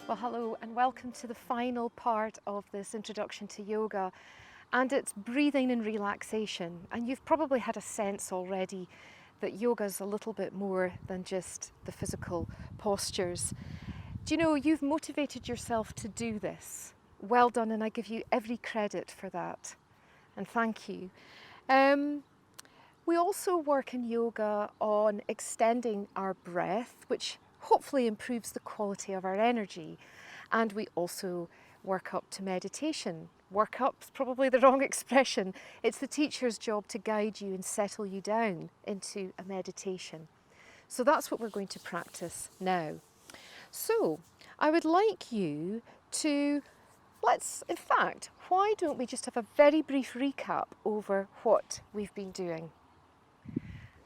Well, hello and welcome to the final part of this introduction to yoga, and it's breathing and relaxation. And you've probably had a sense already that yoga is a little bit more than just the physical postures. Do you know, you've motivated yourself to do this. Well done, and I give you every credit for that. And thank you. We also work in yoga on extending our breath, which hopefully improves the quality of our energy. And we also work up to meditation. Work up's probably the wrong expression. It's the teacher's job to guide you and settle you down into a meditation. So that's what we're going to practice now. So I would like you to, in fact, why don't we just have a very brief recap over what we've been doing?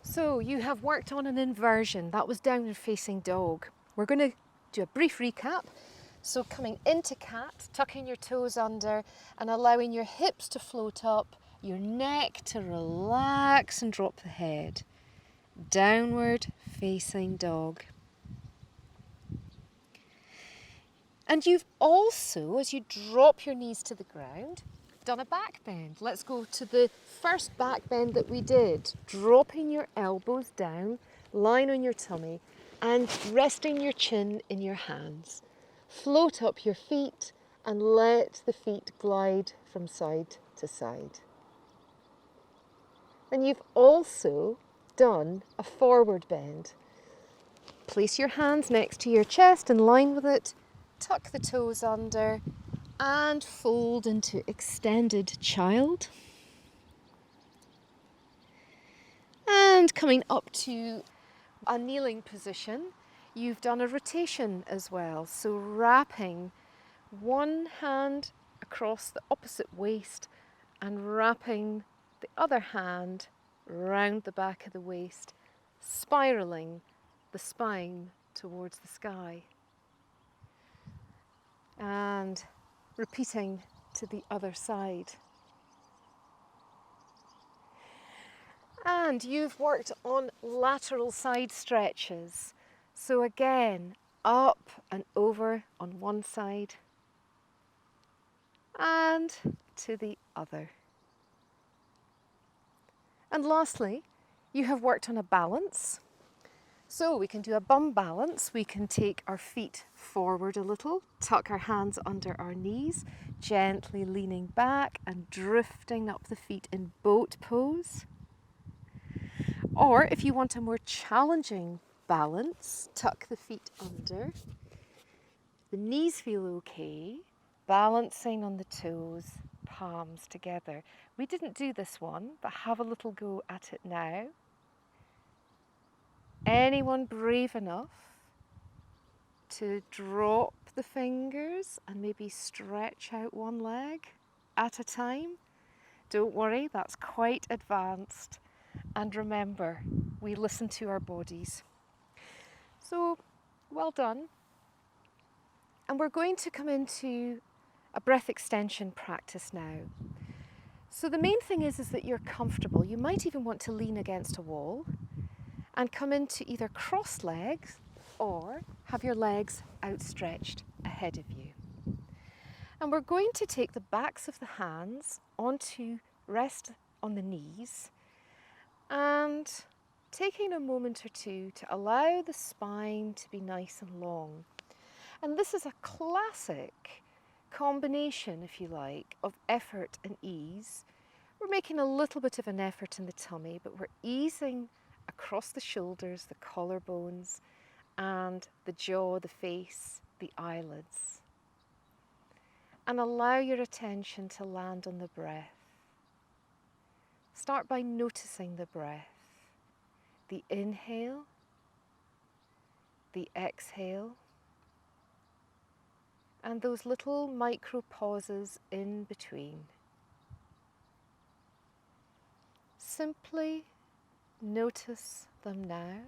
So you have worked on an inversion, that was downward facing dog. We're going to do a brief recap. So coming into cat, tucking your toes under and allowing your hips to float up, your neck to relax and drop the head. Downward facing dog. And you've also, as you drop your knees to the ground, done a back bend. Let's go to the first back bend that we did. Dropping your elbows down, lying on your tummy and resting your chin in your hands. Float up your feet and let the feet glide from side to side. And you've also done a forward bend. Place your hands next to your chest in line with it. Tuck the toes under and fold into extended child. And coming up to a kneeling position, you've done a rotation as well. So wrapping one hand across the opposite waist and wrapping the other hand round the back of the waist, spiraling the spine towards the sky. And repeating to the other side. And you've worked on lateral side stretches. So again, up and over on one side and to the other. And lastly, you have worked on a balance. So we can do a bum balance. We can take our feet forward a little, tuck our hands under our knees, gently leaning back and drifting up the feet in boat pose. Or if you want a more challenging balance, tuck the feet under. The knees feel okay, balancing on the toes, palms together. We didn't do this one, but have a little go at it now. Anyone brave enough to drop the fingers and maybe stretch out one leg at a time? Don't worry, that's quite advanced. And remember, we listen to our bodies. So, well done. And we're going to come into a breath extension practice now. So the main thing is that you're comfortable. You might even want to lean against a wall and come into either crossed legs or have your legs outstretched ahead of you. And we're going to take the backs of the hands onto rest on the knees and taking a moment or two to allow the spine to be nice and long. And this is a classic combination, if you like, of effort and ease. We're making a little bit of an effort in the tummy, but we're easing across the shoulders, the collarbones, and the jaw, the face, the eyelids. And allow your attention to land on the breath. Start by noticing the breath. The inhale, the exhale, and those little micro pauses in between. Simply notice them now.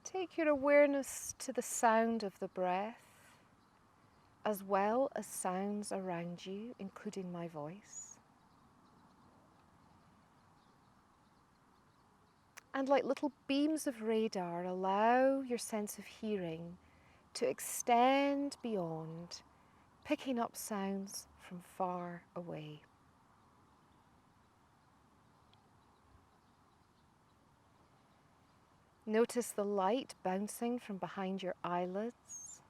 Take your awareness to the sound of the breath, as well as sounds around you, including my voice. And like little beams of radar, allow your sense of hearing to extend beyond, picking up sounds from far away. Notice the light bouncing from behind your eyelids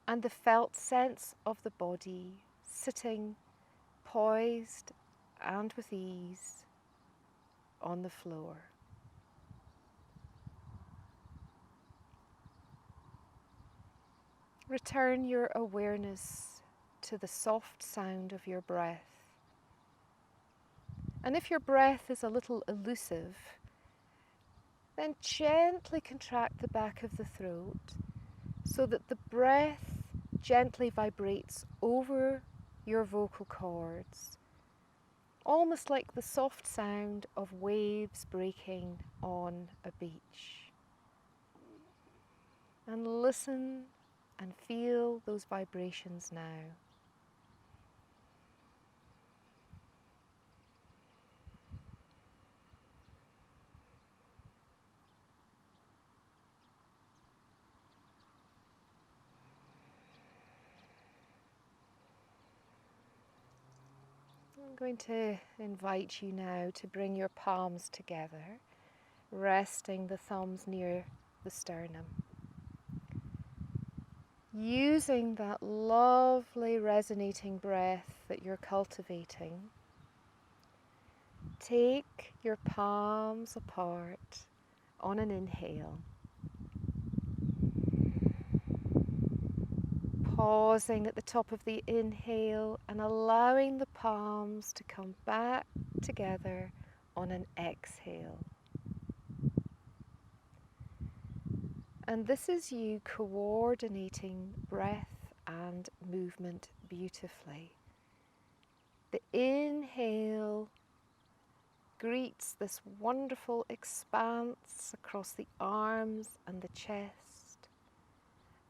and the felt sense of the body sitting poised and with ease on the floor. Return your awareness to the soft sound of your breath. And if your breath is a little elusive, then gently contract the back of the throat so that the breath gently vibrates over your vocal cords, almost like the soft sound of waves breaking on a beach. And listen and feel those vibrations now. I'm going to invite you now to bring your palms together, resting the thumbs near the sternum. Using that lovely resonating breath that you're cultivating, take your palms apart on an inhale, pausing at the top of the inhale and allowing the palms to come back together on an exhale. And this is you coordinating breath and movement beautifully. The inhale greets this wonderful expanse across the arms and the chest,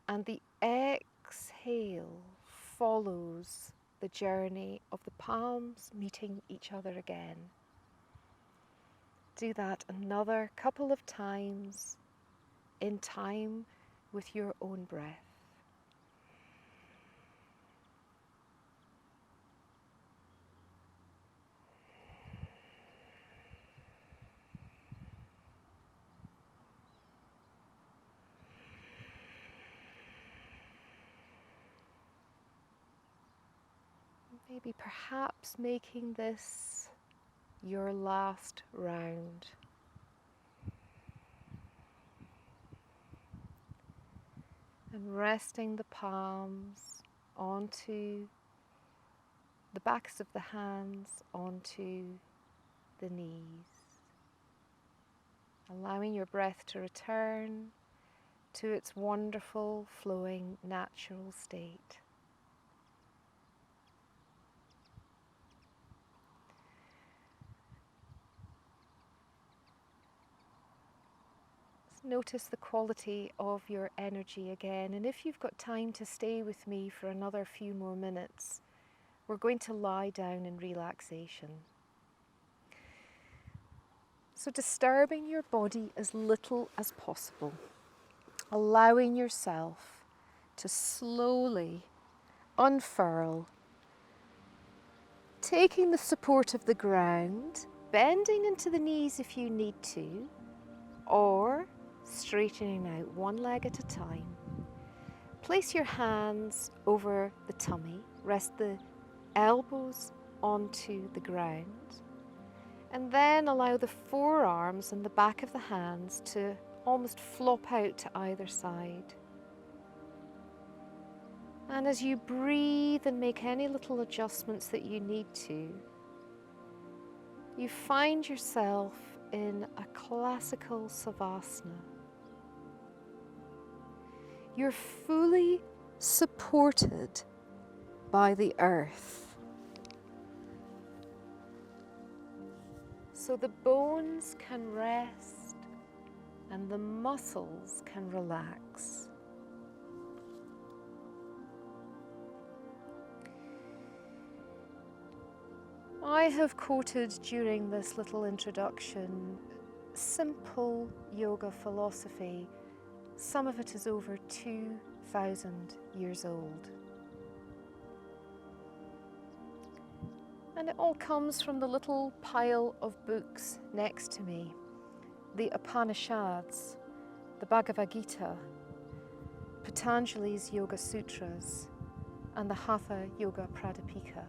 and the exhale follows the journey of the palms meeting each other again. Do that another couple of times in time with your own breath. Maybe perhaps making this your last round. And resting the palms onto the backs of the hands, onto the knees. Allowing your breath to return to its wonderful, flowing, natural state. Notice the quality of your energy again, and if you've got time to stay with me for another few more minutes, we're going to lie down in relaxation. So disturbing your body as little as possible, allowing yourself to slowly unfurl, taking the support of the ground, bending into the knees if you need to, or straightening out one leg at a time. Place your hands over the tummy, rest the elbows onto the ground, and then allow the forearms and the back of the hands to almost flop out to either side. And as you breathe and make any little adjustments that you need to, you find yourself in a classical Savasana. You're fully supported by the earth. So the bones can rest and the muscles can relax. I have quoted during this little introduction simple yoga philosophy, some of it is over 2,000 years old. And it all comes from the little pile of books next to me. The Upanishads, the Bhagavad Gita, Patanjali's Yoga Sutras, and the Hatha Yoga Pradipika.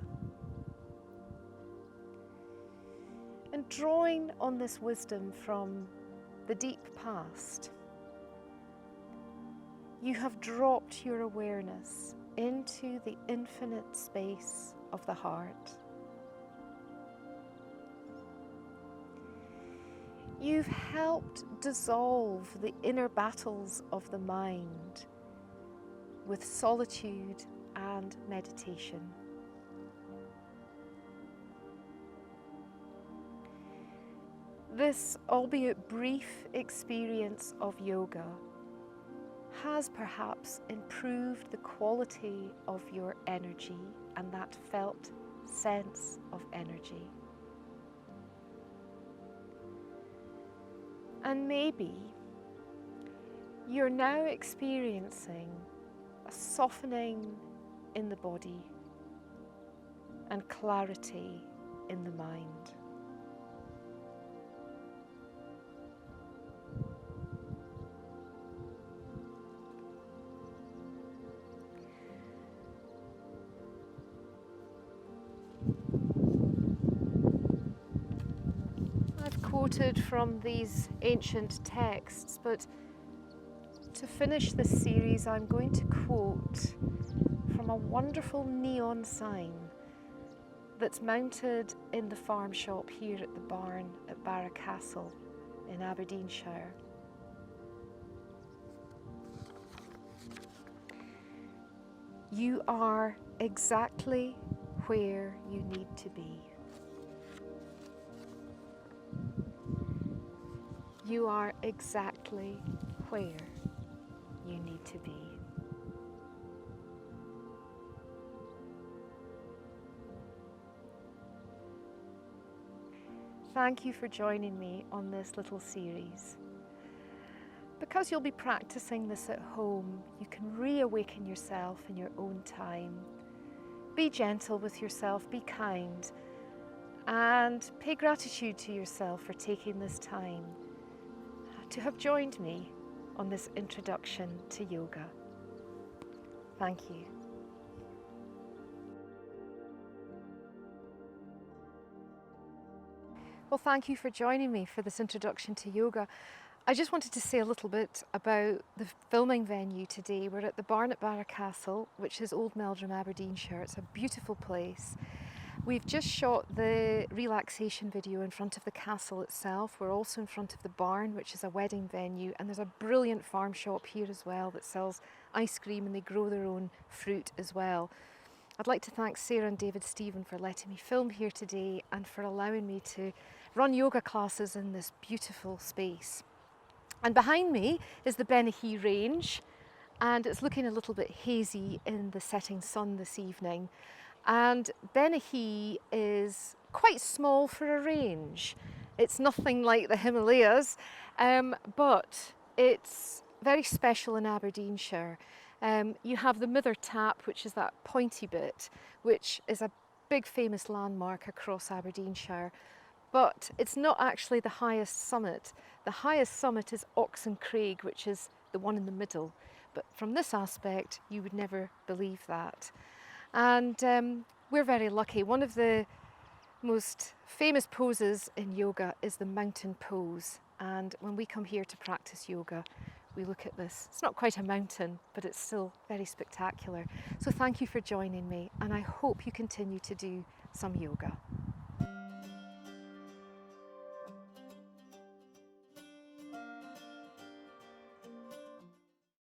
And drawing on this wisdom from the deep past, you have dropped your awareness into the infinite space of the heart. You've helped dissolve the inner battles of the mind with solitude and meditation. This, albeit brief, experience of yoga has perhaps improved the quality of your energy and that felt sense of energy. And maybe you're now experiencing a softening in the body and clarity in the mind. I've quoted from these ancient texts, but to finish this series, I'm going to quote from a wonderful neon sign that's mounted in the farm shop here at the barn at Barra Castle in Aberdeenshire. You are exactly where you need to be. You are exactly where you need to be. Thank you for joining me on this little series. Because you'll be practicing this at home, you can reawaken yourself in your own time. Be gentle with yourself, be kind, and pay gratitude to yourself for taking this time to have joined me on this introduction to yoga. Thank you. Well, thank you for joining me for this introduction to yoga. I just wanted to say a little bit about the filming venue today. We're at the barn at Barra Castle, which is Old Meldrum, Aberdeenshire. It's a beautiful place. We've just shot the relaxation video in front of the castle itself. We're also in front of the barn, which is a wedding venue, and there's a brilliant farm shop here as well that sells ice cream, and they grow their own fruit as well. I'd like to thank Sarah and David Stephen for letting me film here today and for allowing me to run yoga classes in this beautiful space. And behind me is the Benihee Range, and it's looking a little bit hazy in the setting sun this evening. And Benihee is quite small for a range. It's nothing like the Himalayas, but it's very special in Aberdeenshire. You have the Mither Tap, which is that pointy bit, which is a big famous landmark across Aberdeenshire. But it's not actually the highest summit. The highest summit is Oxen Craig, which is the one in the middle. But from this aspect, you would never believe that. And we're very lucky. One of the most famous poses in yoga is the mountain pose. And when we come here to practice yoga, we look at this. It's not quite a mountain, but it's still very spectacular. So thank you for joining me, and I hope you continue to do some yoga.